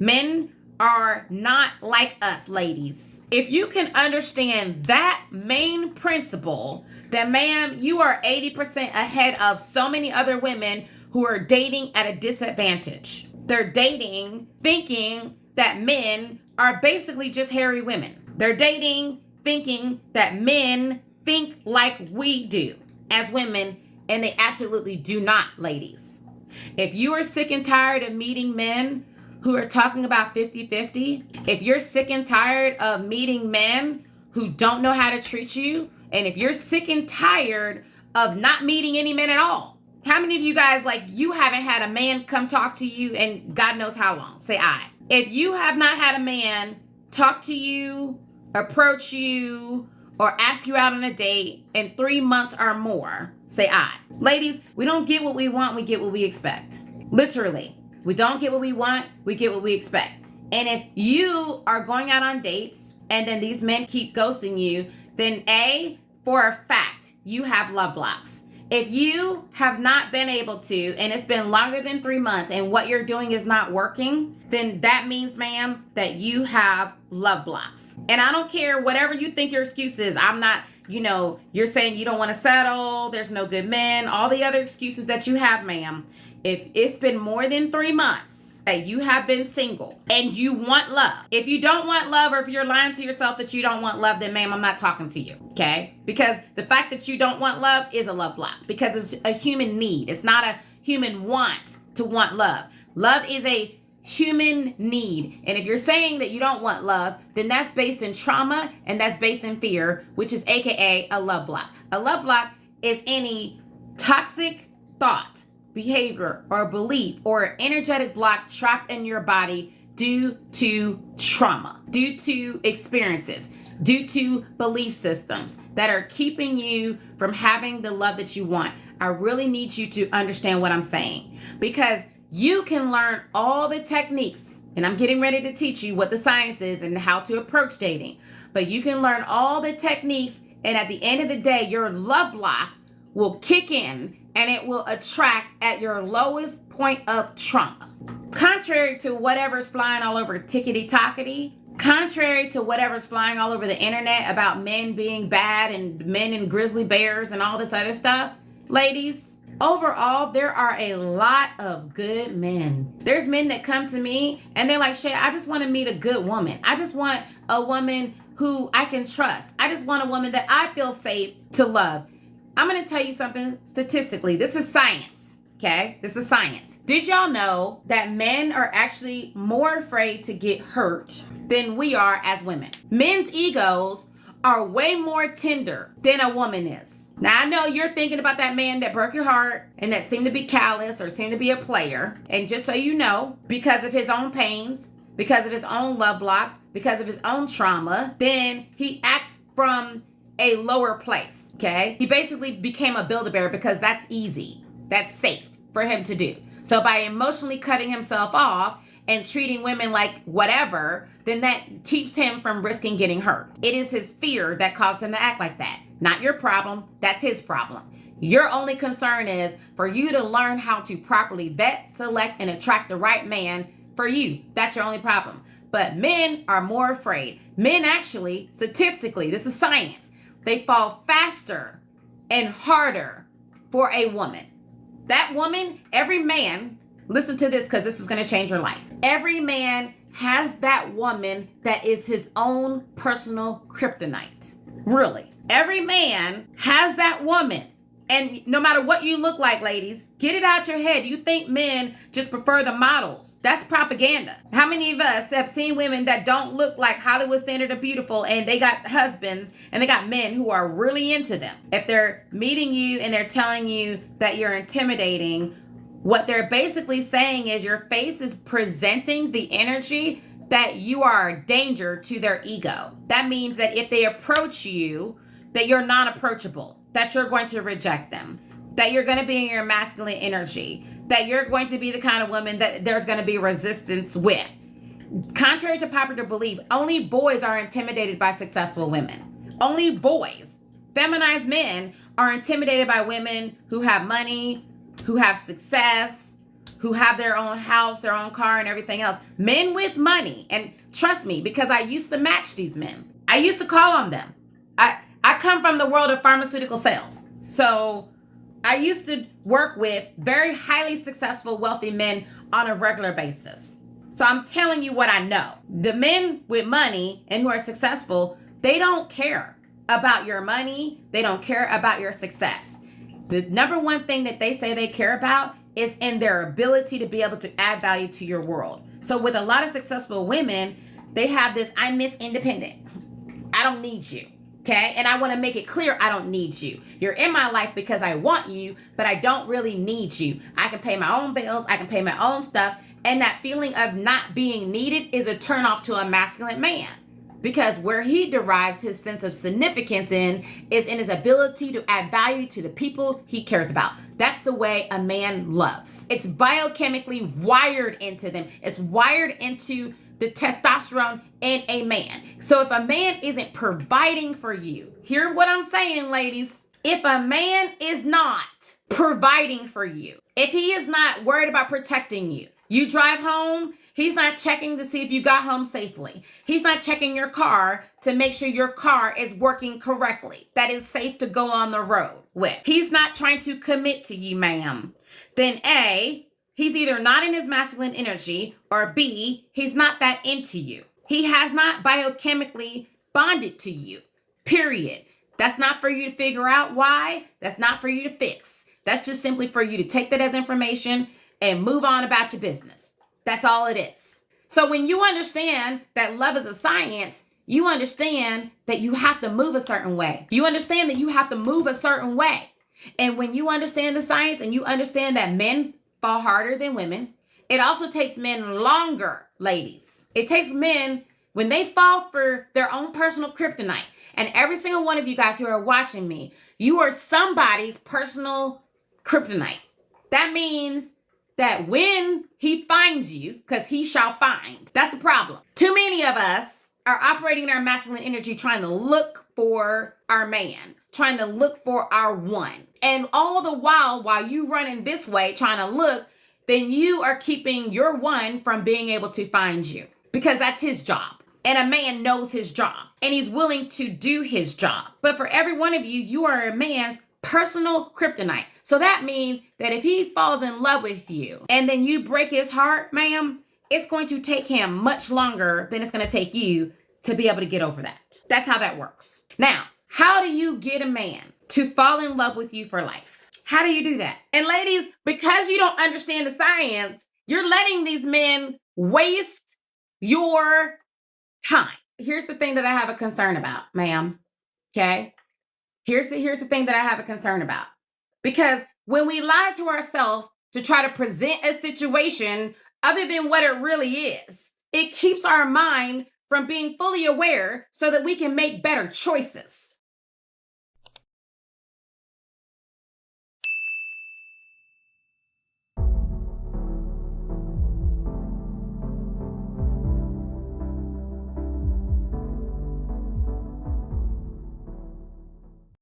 Men are not like us, ladies. If you can understand that main principle, then ma'am, you are 80% ahead of so many other women who are dating at a disadvantage. They're dating thinking that men are basically just hairy women. They're dating thinking that men think like we do as women, and they absolutely do not, ladies. If you are sick and tired of meeting men who are talking about 50-50, if you're sick and tired of meeting men who don't know how to treat you, and if you're sick and tired of not meeting any men at all, how many of you guys, like, you haven't had a man come talk to you and God knows how long? Say I. If you have not had a man talk to you, approach you, or ask you out on a date in 3 months or more, say I. Ladies, we don't get what we want, we get what we expect. Literally. We don't get what we want, we get what we expect. And if you are going out on dates and then these men keep ghosting you, then A, for a fact, you have love blocks. If you have not been able to, and it's been longer than 3 months, and what you're doing is not working, then that means, ma'am, that you have love blocks. And I don't care whatever you think your excuse is. I'm not, you're saying you don't want to settle, there's no good men, all the other excuses that you have, ma'am. If it's been more than 3 months that you have been single and you want love, if you don't want love, or if you're lying to yourself that you don't want love, then ma'am, I'm not talking to you, okay? Because the fact that you don't want love is a love block, because it's a human need. It's not a human want to want love. Love is a human need. And if you're saying that you don't want love, then that's based in trauma and that's based in fear, which is AKA a love block. A love block is any toxic thought, behavior, or belief, or energetic block trapped in your body due to trauma, due to experiences, due to belief systems that are keeping you from having the love that you want. I really need you to understand what I'm saying, because you can learn all the techniques, and I'm getting ready to teach you what the science is and how to approach dating, but you can learn all the techniques, and at the end of the day, your love block will kick in and it will attract at your lowest point of trauma. Contrary to whatever's flying all over tickety-tockety, contrary to whatever's flying all over the internet about men being bad and men and grizzly bears and all this other stuff, ladies, overall, there are a lot of good men. There's men that come to me and they're like, Shay, I just want to meet a good woman. I just want a woman who I can trust. I just want a woman that I feel safe to love. I'm going to tell you something statistically. This is science, okay? This is science. Did y'all know that men are actually more afraid to get hurt than we are as women? Men's egos are way more tender than a woman is. Now, I know you're thinking about that man that broke your heart and that seemed to be callous or seemed to be a player. And just so you know, because of his own pains, because of his own love blocks, because of his own trauma, then he acts from a lower place. Okay, he basically became a Build-A-Bear because that's easy. That's safe for him to do. So by emotionally cutting himself off and treating women like whatever, then that keeps him from risking getting hurt. It is his fear that caused him to act like that. Not your problem. That's his problem. Your only concern is for you to learn how to properly vet, select, and attract the right man for you. That's your only problem. But men are more afraid. Men actually, statistically, this is science, they fall faster and harder for a woman. That woman, every man, listen to this because this is going to change your life. Every man has that woman that is his own personal kryptonite. Really. Every man has that woman. And no matter what you look like, ladies, get it out your head. You think men just prefer the models. That's propaganda. How many of us have seen women that don't look like Hollywood standard of beautiful and they got husbands and they got men who are really into them? If they're meeting you and they're telling you that you're intimidating, what they're basically saying is your face is presenting the energy that you are a danger to their ego. That means that if they approach you, that you're not approachable, that you're going to reject them, that you're going to be in your masculine energy, that you're going to be the kind of woman that there's going to be resistance with. Contrary to popular belief, only boys are intimidated by successful women. Only boys. Feminized men are intimidated by women who have money, who have success, who have their own house, their own car, and everything else. Men with money. And trust me, because I used to match these men. I used to call on them. I come from the world of pharmaceutical sales. So I used to work with very highly successful, wealthy men on a regular basis. So I'm telling you what I know. The men with money and who are successful, they don't care about your money. They don't care about your success. The number one thing that they say they care about is in their ability to be able to add value to your world. So with a lot of successful women, they have this, I'm Miss Independent. I don't need you. Okay. And I want to make it clear, I don't need you. You're in my life because I want you, but I don't really need you. I can pay my own bills. I can pay my own stuff. And that feeling of not being needed is a turnoff to a masculine man, because where he derives his sense of significance is in his ability to add value to the people he cares about. That's the way a man loves. It's biochemically wired into them. It's wired into the testosterone in a man. So if a man isn't providing for you, hear what I'm saying, ladies. If a man is not providing for you, if he is not worried about protecting you, you drive home, he's not checking to see if you got home safely. He's not checking your car to make sure your car is working correctly, that is safe to go on the road with. He's not trying to commit to you, ma'am. Then A, he's either not in his masculine energy, or B, he's not that into you. He has not biochemically bonded to you, period. That's not for you to figure out why. That's not for you to fix. That's just simply for you to take that as information and move on about your business. That's all it is. So when you understand that love is a science, you understand that you have to move a certain way. You understand that you have to move a certain way. And when you understand the science and you understand that men fall harder than women, it also takes men longer, ladies. It takes men, when they fall for their own personal kryptonite, and every single one of you guys who are watching me, you are somebody's personal kryptonite. That means that when he finds you, because he shall find, that's the problem. Too many of us are operating in our masculine energy trying to look for our man, trying to look for our one. And all the while you running this way trying to look, then you are keeping your one from being able to find you, because that's his job. And a man knows his job and he's willing to do his job. But for every one of you, you are a man's personal kryptonite. So that means that if he falls in love with you and then you break his heart, ma'am, it's going to take him much longer than it's going to take you to be able to get over that. That's how that works. Now, how do you get a man to fall in love with you for life? How do you do that? And ladies, because you don't understand the science, you're letting these men waste your time. Here's the thing that I have a concern about, ma'am. Okay? Here's the thing that I have a concern about. Because when we lie to ourselves to try to present a situation other than what it really is, it keeps our mind from being fully aware so that we can make better choices.